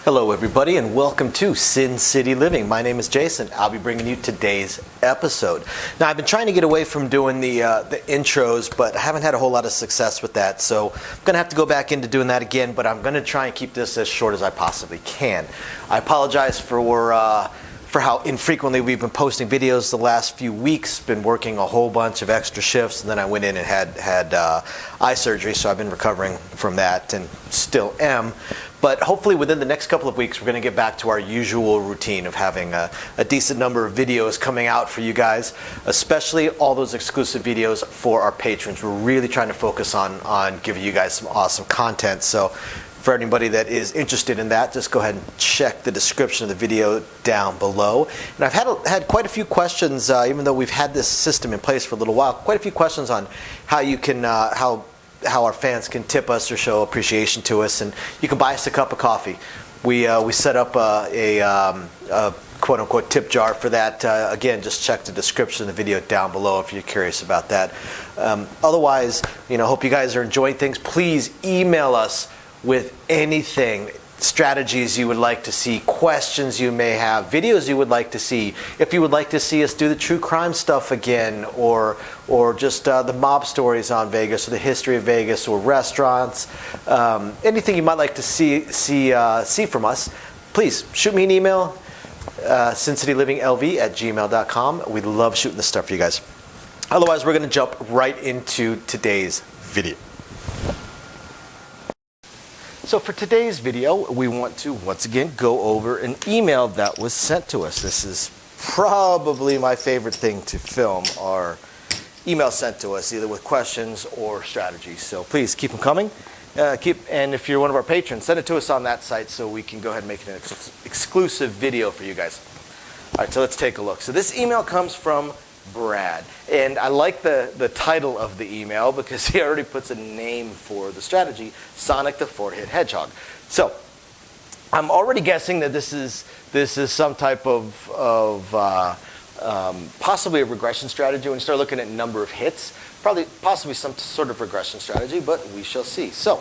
Hello everybody and welcome to Sin City Living. My name is Jason. I'll be bringing you today's episode. Now I've been trying to get away from doing the intros, but I haven't had a whole lot of success with that. So I'm going to have to go back into doing that again, but I'm going to try and keep this as short as I possibly can. I apologize for how infrequently we've been posting videos the last few weeks. Been working a whole bunch of extra shifts, and then I went in and had eye surgery, so I've been recovering from that and still am. But hopefully within the next couple of weeks, we're going to get back to our usual routine of having a decent number of videos coming out for you guys, especially all those exclusive videos for our patrons. We're really trying to focus on giving you guys some awesome content. So for anybody that is interested in that, just go ahead and check the description of the video down below. And I've had quite a few questions, even though we've had this system in place for a little while, quite a few questions on how you can, how our fans can tip us or show appreciation to us, and you can buy us a cup of coffee. We set up a quote-unquote tip jar for that. Again, just check the description of the video down below if you're curious about that. Otherwise, hope you guys are enjoying things. Please email us with anything, strategies you would like to see, questions you may have, videos you would like to see. If you would like to see us do the true crime stuff again, or just the mob stories on Vegas, or the history of Vegas, or restaurants, anything you might like to see from us, please shoot me an email, sincityliving.lv@gmail.com. We love shooting this stuff for you guys. Otherwise, we're going to jump right into today's video. So for today's video, we want to once again go over an email that was sent to us. This is probably my favorite thing to film, are emails sent to us either with questions or strategies. So please keep them coming. And if you're one of our patrons, send it to us on that site so we can go ahead and make it an exclusive video for you guys. All right, so let's take a look. So this email comes from Brad, and I like the title of the email because he already puts a name for the strategy, Sonic the Hit Hedgehog. So I'm already guessing that this is some type of possibly a regression strategy. When you start looking at number of hits, possibly some sort of regression strategy, but we shall see. So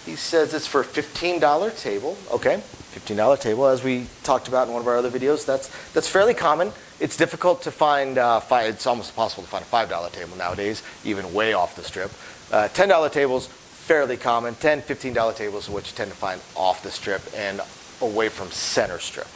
he says it's for a $15 table. Okay. $15 table, as we talked about in one of our other videos. That's fairly common. It's difficult to find. It's almost impossible to find a $5 table nowadays, even way off the strip. $10 tables, fairly common. $10, $15 tables, which you tend to find off the strip and away from center strip.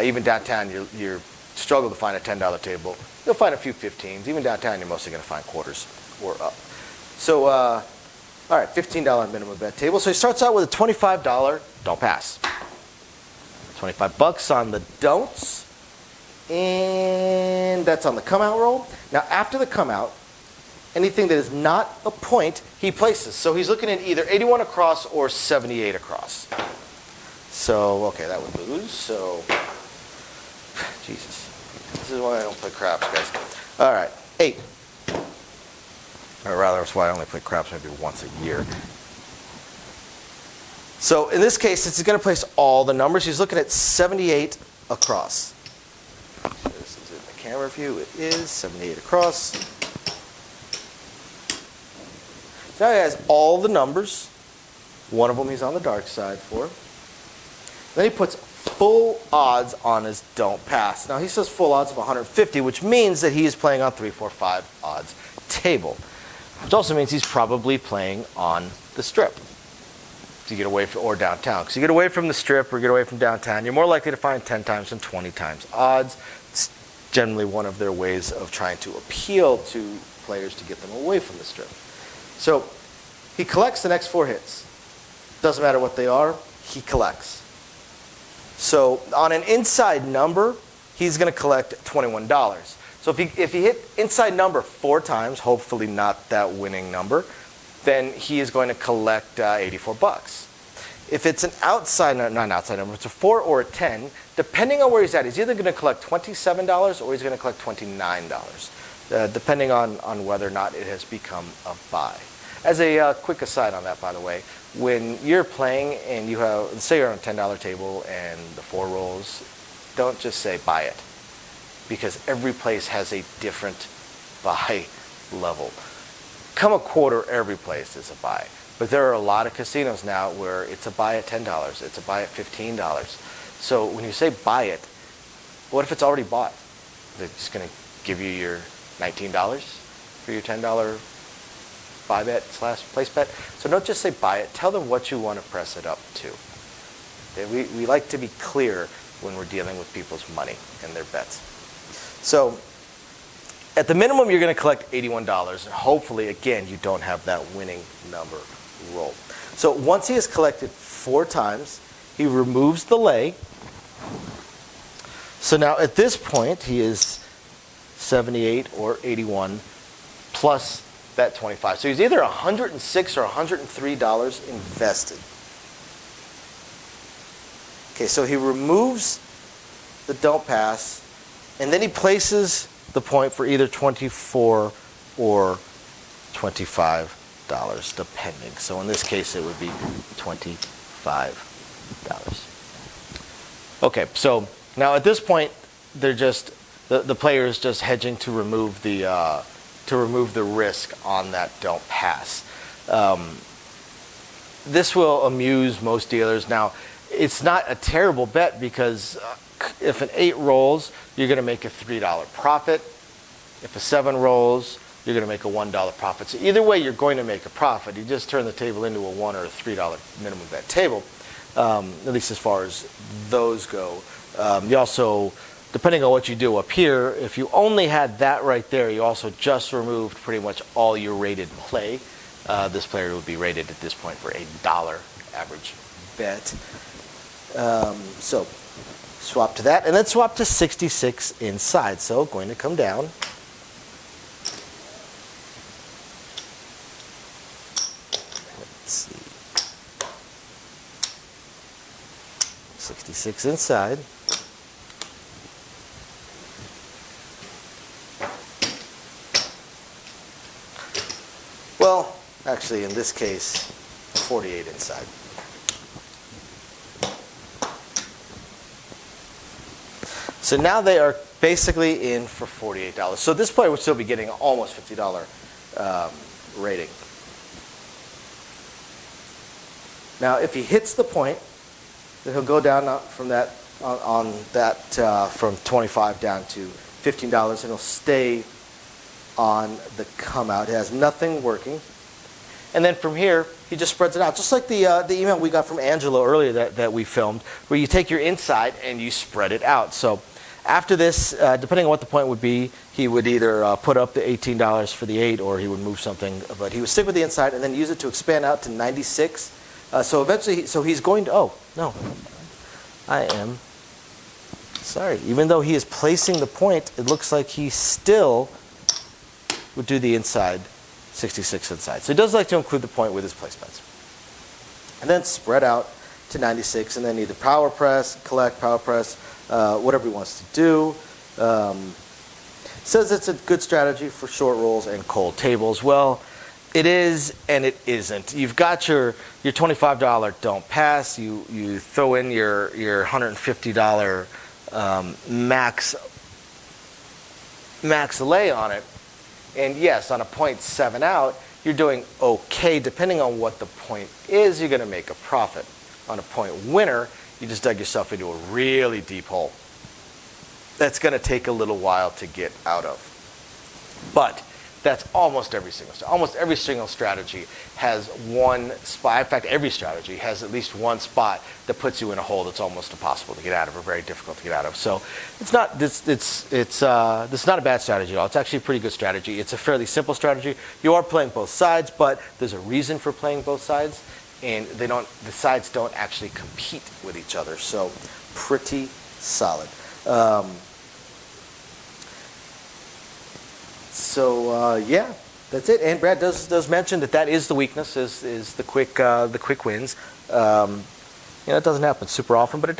Even downtown, you struggle to find a $10 table. You'll find a few 15s. Even downtown, you're mostly going to find quarters or up. So, all right, $15 minimum bet table. So he starts out with a $25 don't pass. $25 on the don'ts, and that's on the come out roll. Now after the come out, anything that is not a point, he places. So he's looking at either 81 across or 78 across. So, okay, that would lose. So, Jesus. This is why I don't play craps, guys. All right, 8. Or rather, that's why I only play craps maybe once a year. So in this case, since he's going to place all the numbers, he's looking at 78 across. This is in the camera view. It is 78 across. So now he has all the numbers. One of them he's on the dark side for. Then he puts full odds on his don't pass. Now he says full odds of 150, which means that he is playing on 3, 4, 5 odds table. Which also means he's probably playing on the strip. To get away from, or downtown. Because you get away from the strip or get away from downtown, you're more likely to find 10 times than 20 times odds. It's generally one of their ways of trying to appeal to players to get them away from the strip. So he collects the next 4 hits. Doesn't matter what they are, he collects. So on an inside number, he's going to collect $21. So if he hit inside number 4 times, hopefully not that winning number, then he is going to collect $84. If it's an outside, not an outside number, it's a 4 or a 10, depending on where he's at, he's either going to collect $27 or he's going to collect $29, depending on whether or not it has become a buy. As a quick aside on that, by the way, when you're playing and you have, say you're on a $10 table and the 4 rolls, don't just say buy it, because every place has a different buy level. Come a quarter, every place is a buy. But there are a lot of casinos now where it's a buy at $10, it's a buy at $15. So when you say buy it, what if it's already bought? They're just going to give you your $19 for your $10 buy bet / place bet. So don't just say buy it. Tell them what you want to press it up to. We like to be clear when we're dealing with people's money and their bets. So at the minimum, you're going to collect $81. And hopefully, again, you don't have that winning number roll. So once he has collected 4 times, he removes the lay. So now at this point, he is 78 or 81 plus that 25. So he's either $106 or $103 invested. Okay, so he removes the don't pass, and then he places the point for either 24 or $25, depending. So in this case, it would be $25. Okay, so now at this point, they're just the player is just hedging to remove the risk on that don't pass. This will amuse most dealers. Now, it's not a terrible bet because if an 8 rolls, you're going to make a $3 profit. If a 7 rolls, you're going to make a $1 profit. So either way, you're going to make a profit. You just turn the table into a $1 or a $3 minimum bet table, at least as far as those go. You also, depending on what you do up here, if you only had that right there, you also just removed pretty much all your rated play. This player would be rated at this point for a $1 average bet. So swap to that, and then swap to 66 inside. So going to come down. Let's see. 66 inside. Well, actually in this case, 48 inside. So now they are basically in for $48. So this player would still be getting almost $50 rating. Now, if he hits the point, then he'll go down from that from 25 down to $15, and he'll stay on the come out. It has nothing working. And then from here, he just spreads it out. Just like the email we got from Angelo earlier that we filmed, where you take your inside and you spread it out. So after this, depending on what the point would be, he would either put up the $18 for the 8 or he would move something. But he would stick with the inside and then use it to expand out to 96. So eventually, he's going to, oh, no. I am sorry. Even though he is placing the point, it looks like he still would do the inside 66 inside. So he does like to include the point with his placements. And then spread out to 96, and then either power press, collect, power press, whatever he wants to do. Says it's a good strategy for short rolls and cold tables. Well, it is and it isn't. You've got your $25 don't pass. You throw in your $150 max lay on it. And yes, on a 0.7 out, you're doing okay. Depending on what the point is, you're going to make a profit. On a point winner, you just dug yourself into a really deep hole. That's going to take a little while to get out of. But that's almost every single strategy has one spot. In fact, every strategy has at least one spot that puts you in a hole that's almost impossible to get out of, or very difficult to get out of. So it's not a bad strategy at all. It's actually a pretty good strategy. It's a fairly simple strategy. You are playing both sides, but there's a reason for playing both sides, and the sides don't actually compete with each other. So pretty solid. Yeah, that's it. And Brad does mention that is the weakness, is the quick wins. It doesn't happen super often, but it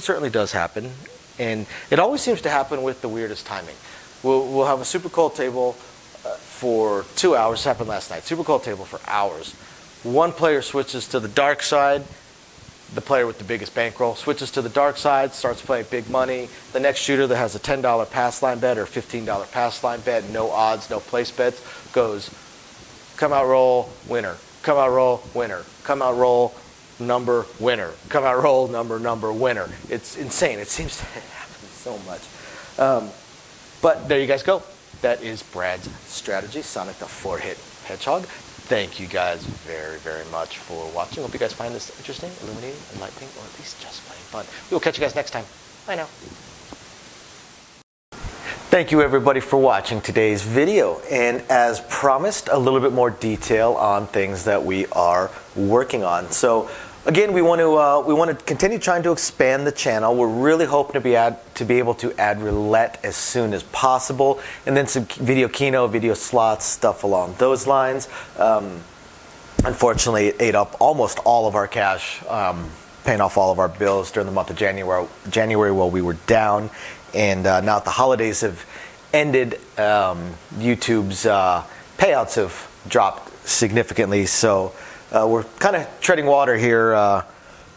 certainly does happen, and it always seems to happen with the weirdest timing. We'll have a super cold table for 2 hours. This happened last night. Super cold table for hours. One player switches to the dark side. The player with the biggest bankroll switches to the dark side, starts playing big money. The next shooter that has a $10 pass line bet or $15 pass line bet, no odds, no place bets, goes come out roll, winner. come out roll, winner. Come out roll, number, winner. Come out roll, number, winner. It's insane. It seems to happen so much. But there you guys go. That is Brad's strategy, Sonic the 4-Hit Hedgehog. Thank you guys very, very much for watching. Hope you guys find this interesting, illuminating, enlightening, or at least just plain fun. We will catch you guys next time. Bye now. Thank you everybody for watching today's video, and as promised, a little bit more detail on things that we are working on. So again, we want to continue trying to expand the channel. We're really hoping to be able to add roulette as soon as possible, and then some video keno, video slots, stuff along those lines. Unfortunately, it ate up almost all of our cash, paying off all of our bills during the month of January while we were down. And now that the holidays have ended, YouTube's payouts have dropped significantly. So we're kind of treading water here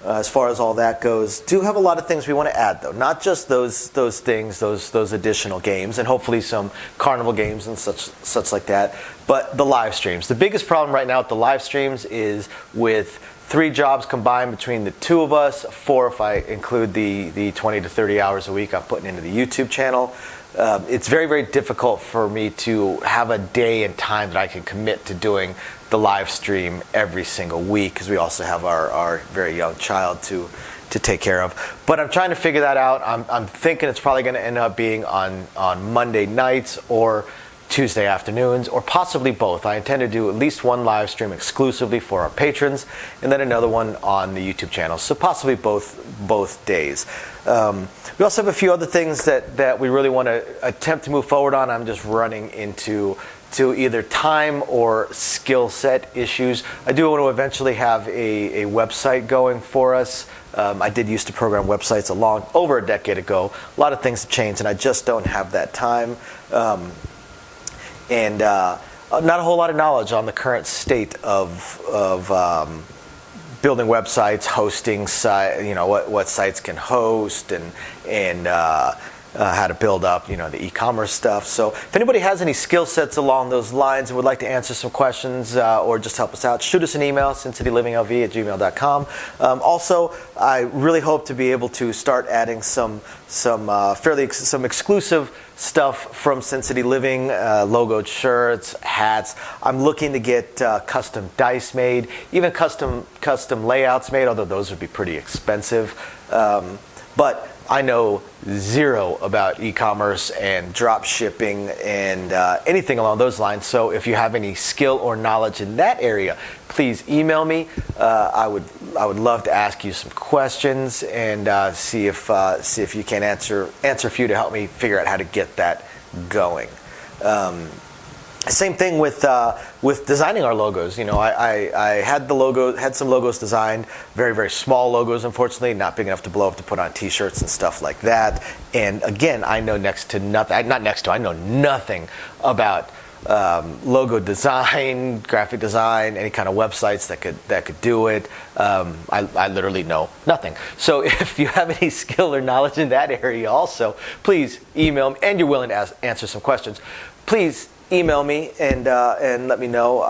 as far as all that goes. Do have a lot of things we want to add, though. Not just those things, those additional games, and hopefully some carnival games and such like that. But the live streams. The biggest problem right now with the live streams is with 3 jobs combined between the 2 of us, 4 if I include the 20 to 30 hours a week I'm putting into the YouTube channel. It's very, very difficult for me to have a day and time that I can commit to doing the live stream every single week, because we also have our very young child to take care of. But I'm trying to figure that out. I'm thinking it's probably going to end up being on Monday nights or Tuesday afternoons, or possibly both. I intend to do at least one live stream exclusively for our patrons, and then another one on the YouTube channel. So possibly both days. We also have a few other things that we really want to attempt to move forward on. I'm just running into either time or skill set issues. I do want to eventually have a website going for us. I did used to program websites over a decade ago. A lot of things have changed, and I just don't have that time. And not a whole lot of knowledge on the current state of building websites, hosting what sites can host, and how to build up the e-commerce stuff. So if anybody has any skill sets along those lines and would like to answer some questions or just help us out, shoot us an email, sincitylivingLV@gmail.com. Also, I really hope to be able to start adding some exclusive stuff from Sin City Living, logoed shirts, hats. I'm looking to get custom dice made, even custom layouts made, although those would be pretty expensive. But I know zero about e-commerce and drop shipping and anything along those lines. So if you have any skill or knowledge in that area, please email me. I would love to ask you some questions and see if you can answer a few to help me figure out how to get that going. Same thing with designing our logos. I had some logos designed, very, very small logos, unfortunately, not big enough to blow up to put on t-shirts and stuff like that. And again, I know I know nothing about logo design, graphic design, any kind of websites that could do it. I literally know nothing. So if you have any skill or knowledge in that area also, please email me, and you're willing to answer some questions, please email me and let me know.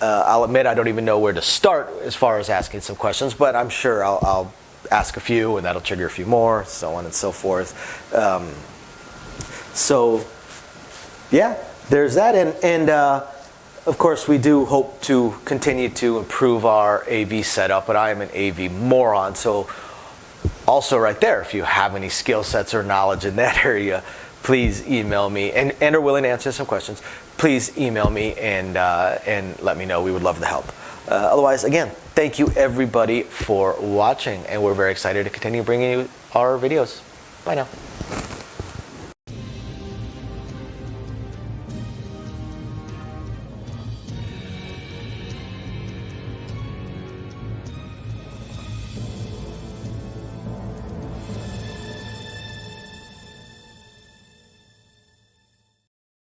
I'll admit I don't even know where to start as far as asking some questions, but I'm sure I'll ask a few, and that'll trigger a few more, so on and so forth. So yeah, there's that, and of course we do hope to continue to improve our AV setup, but I am an AV moron, so also right there, if you have any skill sets or knowledge in that area, please email me, and are willing to answer some questions. Please email me and let me know. We would love to help. Otherwise, again, thank you everybody for watching, and we're very excited to continue bringing you our videos. Bye now.